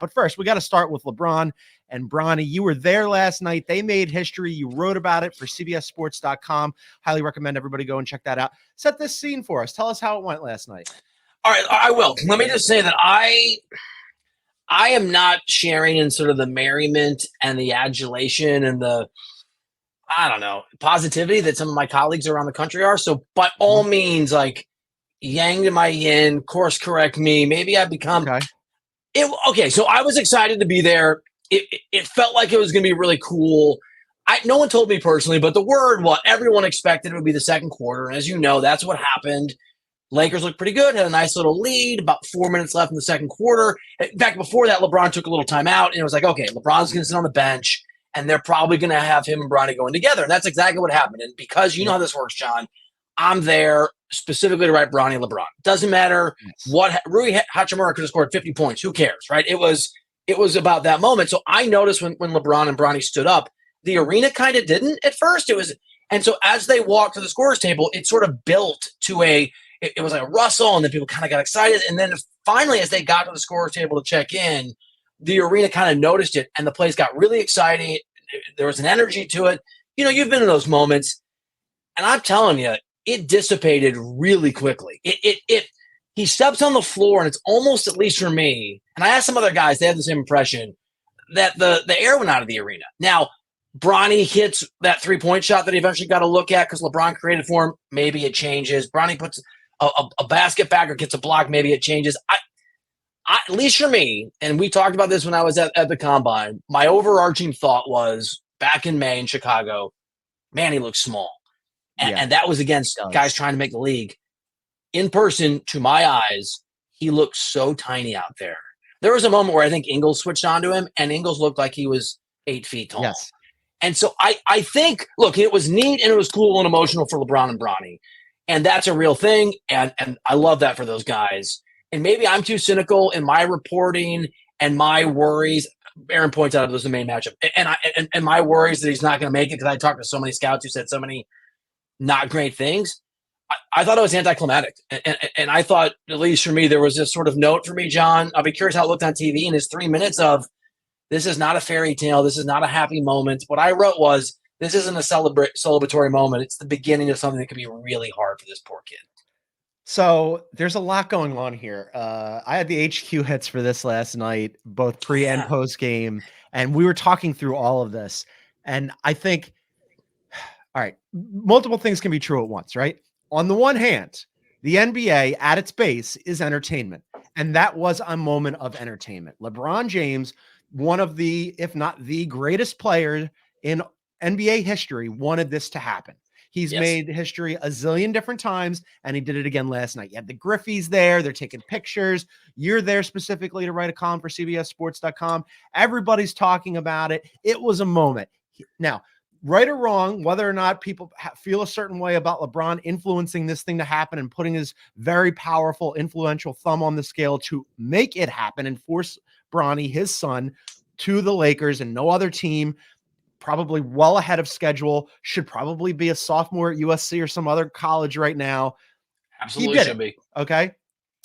But first, we got to start with LeBron and Bronny. You were there last night. They made history. You wrote about it for CBSSports.com. Highly recommend everybody go and check that out. Set this scene for us. Tell us how it went last night. All right, I will. Let me just say that I am not sharing in sort of the merriment and the adulation and the, I don't know, positivity that some of my colleagues around the country are. So by all means, like, yang to my yin, course correct me. Maybe I become okay. So I was excited to be there. It felt like it was going to be really cool. No one told me personally, but the word, what everyone expected, would be the second quarter. And as you know, that's what happened. Lakers looked pretty good, had a nice little lead, about 4 minutes left in the second quarter. In fact, before that, LeBron took a little time out, and it was like, okay, LeBron's going to sit on the bench, and they're probably going to have him and Bronny going together. And that's exactly what happened. And because you know how this works, John, I'm there specifically to write Bronny and LeBron. Doesn't matter what Rui Hachimura could have scored 50 points. Who cares, right? It was about that moment. So I noticed when LeBron and Bronny stood up, the arena kind of didn't at first. And so as they walked to the scorer's table, it sort of built to it was like a rustle, and then people kind of got excited. And then finally, as they got to the scorer's table to check in, the arena kind of noticed it, and the place got really exciting. There was an energy to it. You know, you've been in those moments, and I'm telling you, it dissipated really quickly. He steps on the floor, and it's almost, at least for me, and I asked some other guys, they had the same impression, that the air went out of the arena. Now, Bronny hits that three-point shot that he eventually got to look at because LeBron created for him. Maybe it changes. Bronny puts a basket back or gets a block. Maybe it changes. At least for me, and we talked about this when I was at the Combine, my overarching thought was, back in May in Chicago, man, he looks small. And that was against guys trying to make the league. In person, to my eyes, he looked so tiny out there. There was a moment where I think Ingles switched onto him, and Ingles looked like he was 8 feet tall. Yes. And so I think, look, it was neat and it was cool and emotional for LeBron and Bronny. And that's a real thing. And I love that for those guys. And maybe I'm too cynical in my reporting and my worries. Aaron points out it was the main matchup. And my worries that he's not going to make it, because I talked to so many scouts who said so many not great things. I thought it was anticlimactic. And I thought, at least for me, there was this sort of note for me, John. I'll be curious how it looked on TV in his 3 minutes of, this is not a fairy tale. This is not a happy moment. What I wrote was, this isn't a celebratory moment. It's the beginning of something that could be really hard for this poor kid. So there's a lot going on here. I had the HQ hits for this last night, both pre and post game, and we were talking through all of this. And I think, all right, multiple things can be true at once, right? On the one hand, the NBA at its base is entertainment. And that was a moment of entertainment. LeBron James, one of the, if not the greatest player in NBA history, wanted this to happen. He's made history a zillion different times, and he did it again last night. You had the Griffies there. They're taking pictures. You're there specifically to write a column for CBSSports.com. Everybody's talking about it. It was a moment. Now, right or wrong, whether or not people feel a certain way about LeBron influencing this thing to happen and putting his very powerful, influential thumb on the scale to make it happen and force Bronny, his son, to the Lakers and no other team, probably well ahead of schedule, should probably be a sophomore at USC or some other college right now. Absolutely should be. Okay.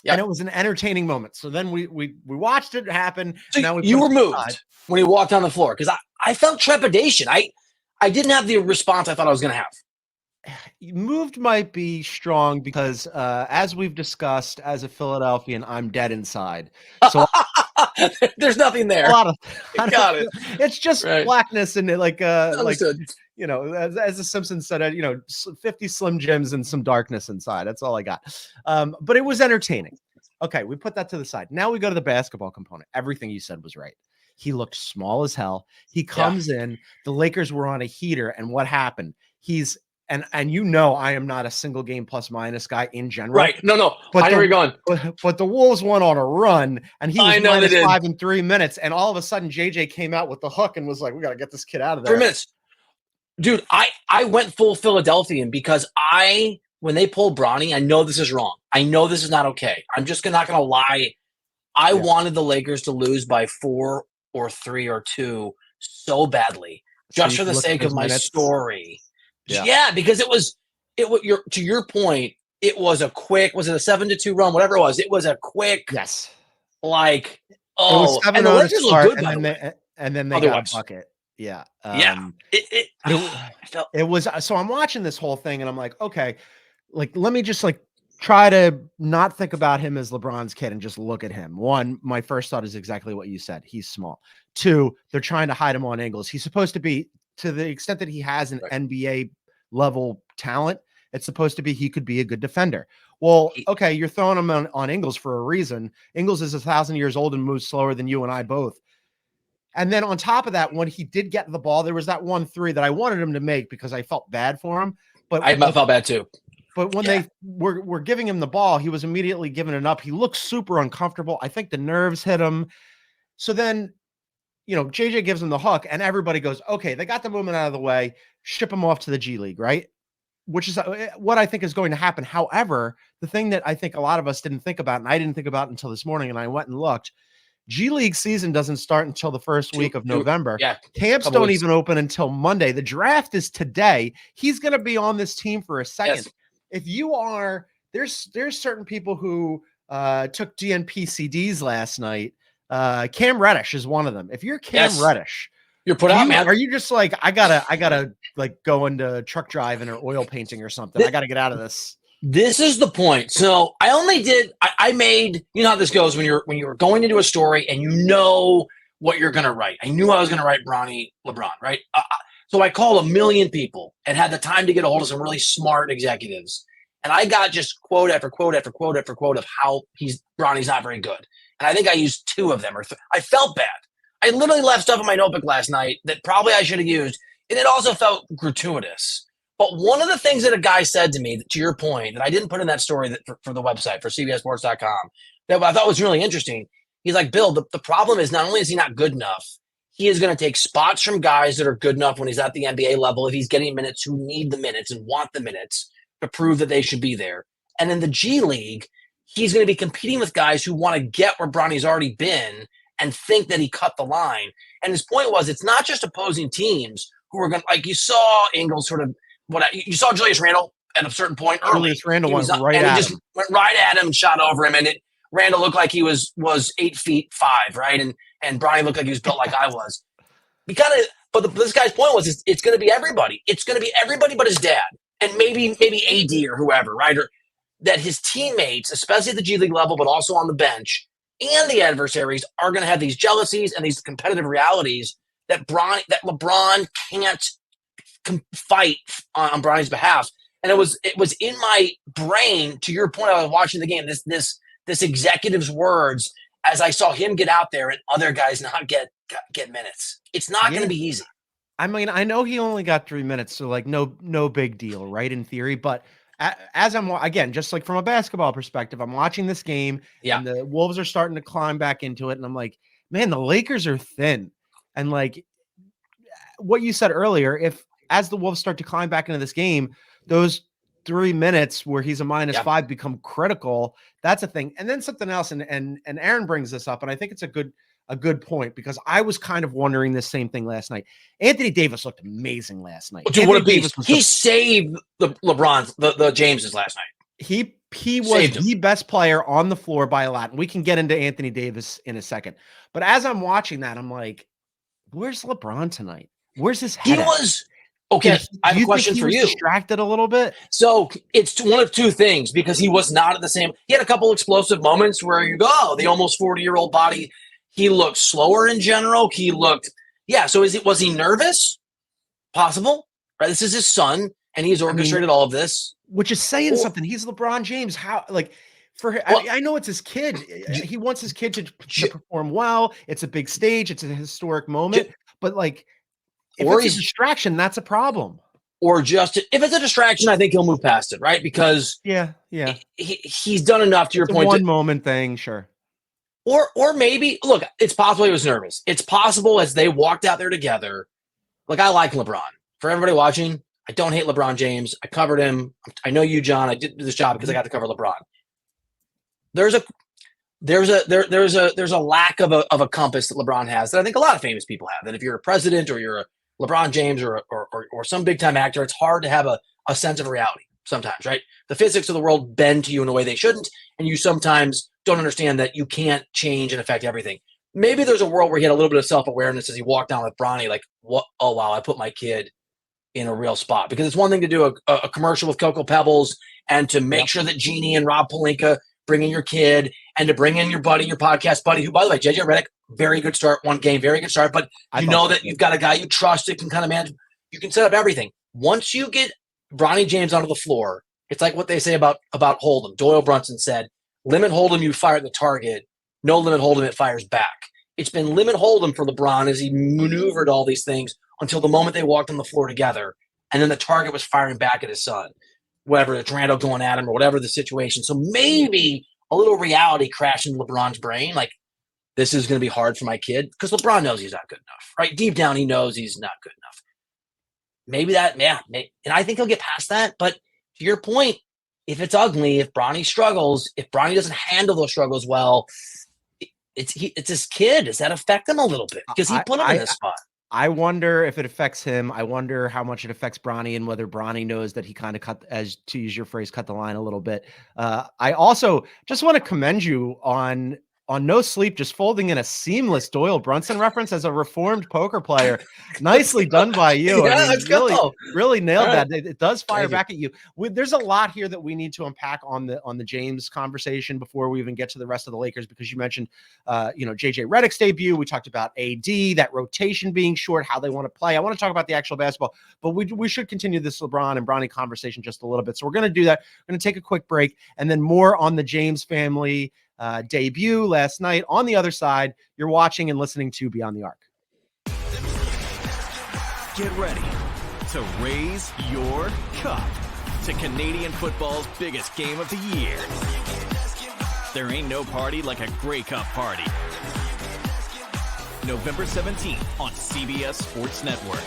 Yep. And it was an entertaining moment. So then we watched it happen. So now you were moved when he walked on the floor, because I felt trepidation. I didn't have the response I thought I was going to have. Moved might be strong because, as we've discussed, as a Philadelphian, I'm dead inside. So there's nothing there. A lot of got it. It's just blackness and like Understood. You know, as the Simpsons said, 50 Slim Jims and some darkness inside. That's all I got. But it was entertaining. Okay, we put that to the side. Now we go to the basketball component. Everything you said was right. He looked small as hell. He comes in. The Lakers were on a heater, and what happened? He's and I am not a single game plus minus guy in general. Right. No. But I know where you're going. But the Wolves went on a run, and he was minus 5 in 3 minutes, and all of a sudden JJ came out with the hook and was like, we got to get this kid out of there. 3 minutes. Dude, I went full Philadelphian because when they pulled Bronny, I know this is wrong. I know this is not okay. I'm just not going to lie. I wanted the Lakers to lose by 4 or 3 or 2 so badly, just for the sake of my story. Yeah, because it was to your point, it was a quick, was it a 7-2 run, whatever it was. It was a quick, It was Oh, and the 7-0 to Lakers look start, good, by the way. and then they got a Otherwise, bucket. Yeah, yeah, it but I felt it was so I'm watching this whole thing and I'm like, "Okay, like, let me just, like, try to not think about him as LeBron's kid and just look at him." 1, my first thought is exactly what you said. He's small. 2, they're trying to hide him on angles. He's supposed to be, to the extent that he has an right. NBA level talent, it's supposed to be he could be a good defender. Well, He, okay, you're throwing him on Ingles for a reason. Ingles is 1,000 years old and moves slower than you and I both. And then on top of that, when he did get the ball, there was that 1 3 that I wanted him to make because I felt bad for him. But I felt bad too. when Yeah, they were giving him the ball, he was immediately giving it up. He looked super uncomfortable. I think the nerves hit him. So then, JJ gives him the hook, and everybody goes, okay, they got the movement out of the way, ship him off to the G League, right? Which is what I think is going to happen. However, the thing that I think a lot of us didn't think about, and I didn't think about until this morning, and I went and looked, G League season doesn't start until the first week of November. yeah, Camps couple don't weeks. even open until Monday. The draft is today. He's going to be on this team for a second. Yes, If you are, there's certain people who took DNP CDs last night. Cam Reddish is one of them. If you're Cam yes, Reddish, you're put out, man. are you just like, I gotta like go into truck driving or oil painting or something? I gotta get out of this. This is the point. So I only did. I made. You know how this goes when you're going into a story and you know what you're going to write. I knew I was going to write Bronny LeBron, right? So I called a million people and had the time to get a hold of some really smart executives, and I got just quote after quote after quote after quote of how Bronny's not very good. And I think I used 2 of them, I felt bad. I literally left stuff in my notebook last night that probably I should have used, and it also felt gratuitous. But one of the things that a guy said to me, to your point, that I didn't put in that story for the website, for CBSSports.com, that I thought was really interesting. He's like, Bill, the problem is not only is he not good enough, he is going to take spots from guys that are good enough when he's at the NBA level, if he's getting minutes, who need the minutes and want the minutes to prove that they should be there. And in the G League, he's going to be competing with guys who want to get where Bronny's already been and think that he cut the line. And his point was, it's not just opposing teams who are going to, like you saw Ingles sort of, you saw Julius Randle at a certain point early. Julius Randle went and right he at just him. went right at him, shot over him, and Randle looked like he was 8'5", right? And Bronny looked like he was built like I was. But this guy's point was, it's going to be everybody. It's going to be everybody but his dad, and maybe AD or whoever, right? Or that his teammates, especially at the G League level, but also on the bench, and the adversaries are going to have these jealousies and these competitive realities that LeBron can't fight on Bronny's behalf. And it was in my brain, to your point, I was watching the game, this executive's words as I saw him get out there and other guys not get minutes. It's not going to be easy. I mean, I know he only got 3 minutes, so like no big deal, right? In theory, but as I'm again, just like from a basketball perspective, I'm watching this game, Yeah. and the Wolves are starting to climb back into it, and I'm like, man, the Lakers are thin, and like what you said earlier, if as the Wolves start to climb back into this game, those 3 minutes where he's a -5 become critical. That's a thing. And then something else, and Aaron brings this up, and I think it's a good point, because I was kind of wondering the same thing last night. Anthony Davis looked amazing last night. Dude, Anthony what a beast. Davis He saved the LeBrons, the Jameses last night. He was the best player on the floor by a lot. And we can get into Anthony Davis in a second. But as I'm watching that, I'm like, where's LeBron tonight? Where's his head? He was okay. I have a question for you. Distracted a little bit. So it's one of 2 things, because he was not at the same. He had a couple explosive moments where you go, oh, the almost 40-year-old body. He looked slower in general. He looked, yeah. So was he nervous? Possible, right? This is his son, and he's orchestrated all of this, which is saying something. He's LeBron James. How, like, for him, well, I know it's his kid. He wants his kid to perform well. It's a big stage. It's a historic moment. But like, if it's a distraction, that's a problem. Or just if it's a distraction, I think he'll move past it, right? Because he's done enough. To your point, one moment thing, sure. Or maybe, look, it's possible he was nervous. It's possible as they walked out there together. Like, I like LeBron. For everybody watching, I don't hate LeBron James. I covered him. I know you, John. I did this job because I got to cover LeBron. There's a lack of a compass that LeBron has that I think a lot of famous people have. That if you're a president or you're a LeBron James or some big time actor, it's hard to have a sense of reality sometimes, right? The physics of the world bend to you in a way they shouldn't, and you sometimes don't understand that you can't change and affect everything. maybe there's a world where he had a little bit of self-awareness as he walked down with Bronny, like, what? Oh, wow, I put my kid in a real spot. Because it's one thing to do a commercial with Cocoa Pebbles and to make sure that Jeannie and Rob Pelinka bring in your kid and to bring in your buddy, your podcast buddy, who, by the way, JJ Redick, very good start, one game, very good start. But you know that you've got a guy you trust that can kind of manage. You can set up everything. Once you get Bronny James onto the floor, it's like what they say about Hold'em. Doyle Brunson said, limit Hold'em, you fire at the target. No limit Hold'em, it fires back. It's been limit Hold'em for LeBron as he maneuvered all these things until the moment they walked on the floor together. And then the target was firing back at his son, whatever, it's Randall going at him or whatever the situation. So maybe a little reality crashed into LeBron's brain. Like, this is going to be hard for my kid because LeBron knows he's not good enough, right? Deep down, he knows he's not good enough. Maybe that, and I think he'll get past that. But to your point, if it's ugly, if Bronny struggles, if Bronny doesn't handle those struggles well, it's his kid. Does that affect him a little bit? Because he put him in this spot. I wonder if it affects him. I wonder how much it affects Bronny and whether Bronny knows that he kind of cut, as to use your phrase, cut the line a little bit. I also just want to commend you on No Sleep, just folding in a seamless Doyle Brunson reference as a reformed poker player. Nicely done by you. Yeah, I mean, really nailed that. It does fire back at you. There's a lot here that we need to unpack on the James conversation before we even get to the rest of the Lakers, because you mentioned, JJ Redick's debut. We talked about AD, that rotation being short, how they want to play. I want to talk about the actual basketball, but we should continue this LeBron and Bronny conversation just a little bit. So we're going to do that. We're going to take a quick break and then more on the James family debut last night. On the other side, you're watching and listening to Beyond the Arc. Get ready to raise your cup to Canadian football's biggest game of the year. There ain't no party like a Grey Cup party. November 17th on CBS Sports Network.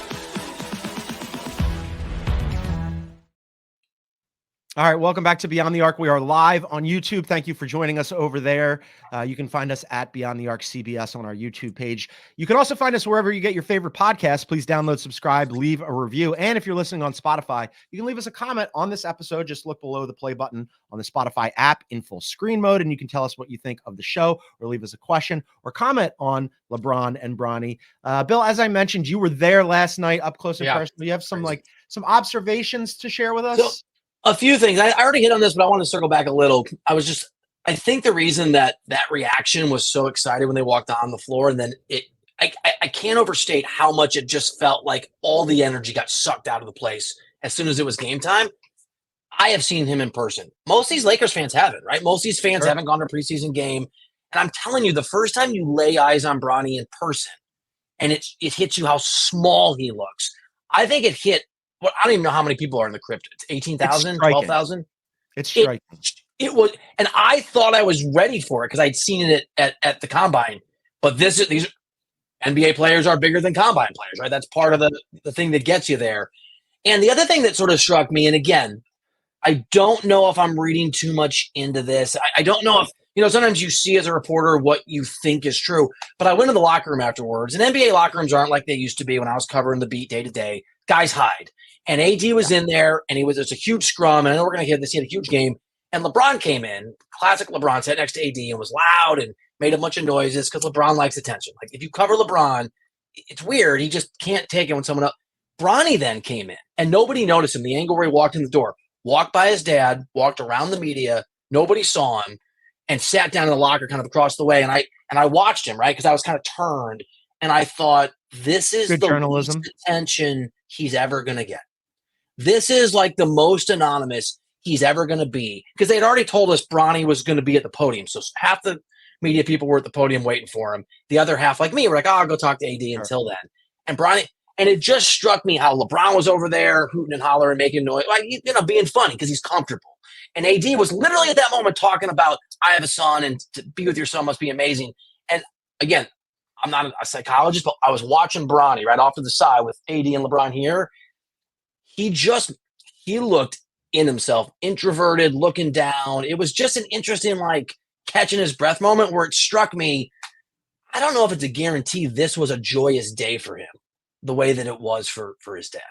All right, welcome back to Beyond the Arc. We are live on YouTube. Thank you for joining us over there. You can find us at Beyond the Arc CBS on our YouTube page. You can also find us wherever you get your favorite podcasts. Please download, subscribe, leave a review. And if you're listening on Spotify, you can leave us a comment on this episode. Just look below the play button on the Spotify app in full screen mode, and you can tell us what you think of the show or leave us a question or comment on LeBron and Bronny. Bill, as I mentioned, you were there last night up close and personal. You have some observations to share with us? A few things. I already hit on this, but I want to circle back a little. I think the reason that reaction was so excited when they walked on the floor, and then I can't overstate how much it just felt like all the energy got sucked out of the place as soon as it was game time. I have seen him in person. Most of these Lakers fans haven't, right? Most of these fans haven't gone to a preseason game. And I'm telling you, the first time you lay eyes on Bronny in person and it hits you how small he looks, I think it hit. Well, I don't even know how many people are in the crypt. It's 18,000, 12,000. It's striking. It was, and I thought I was ready for it because I'd seen it at the combine. But these NBA players are bigger than combine players, right? That's part of the thing that gets you there. And the other thing that sort of struck me, and again, I don't know if I'm reading too much into this. I don't know if, sometimes you see as a reporter what you think is true. But I went to the locker room afterwards, and NBA locker rooms aren't like they used to be when I was covering the beat day to day. Guys hide. And AD was in there, and it's a huge scrum, and I know we're going to get this. He had a huge game. And LeBron came in, classic LeBron, sat next to AD and was loud and made a bunch of noises because LeBron likes attention. Like, if you cover LeBron, it's weird. He just can't take it when someone else. Bronny then came in, and nobody noticed him. The angle where he walked in the door, walked by his dad, walked around the media, nobody saw him, and sat down in the locker kind of across the way. And I watched him, right, because I was kind of turned, and I thought, this is good the journalism. least attention he's ever going to get. This is like the most anonymous he's ever going to be, because they'd already told us Bronny was going to be at the podium. So half the media people were at the podium waiting for him. The other half, like me, were like, I'll go talk to AD until then. And Bronny, and it just struck me how LeBron was over there hooting and hollering, making noise, like, being funny because he's comfortable. And AD was literally at that moment talking about, I have a son, and to be with your son must be amazing. And again, I'm not a psychologist, but I was watching Bronny right off to the side with AD and LeBron here. He looked in himself, introverted, looking down. It was just an interesting, catching his breath moment where it struck me. I don't know if it's a guarantee this was a joyous day for him, the way that it was for his dad.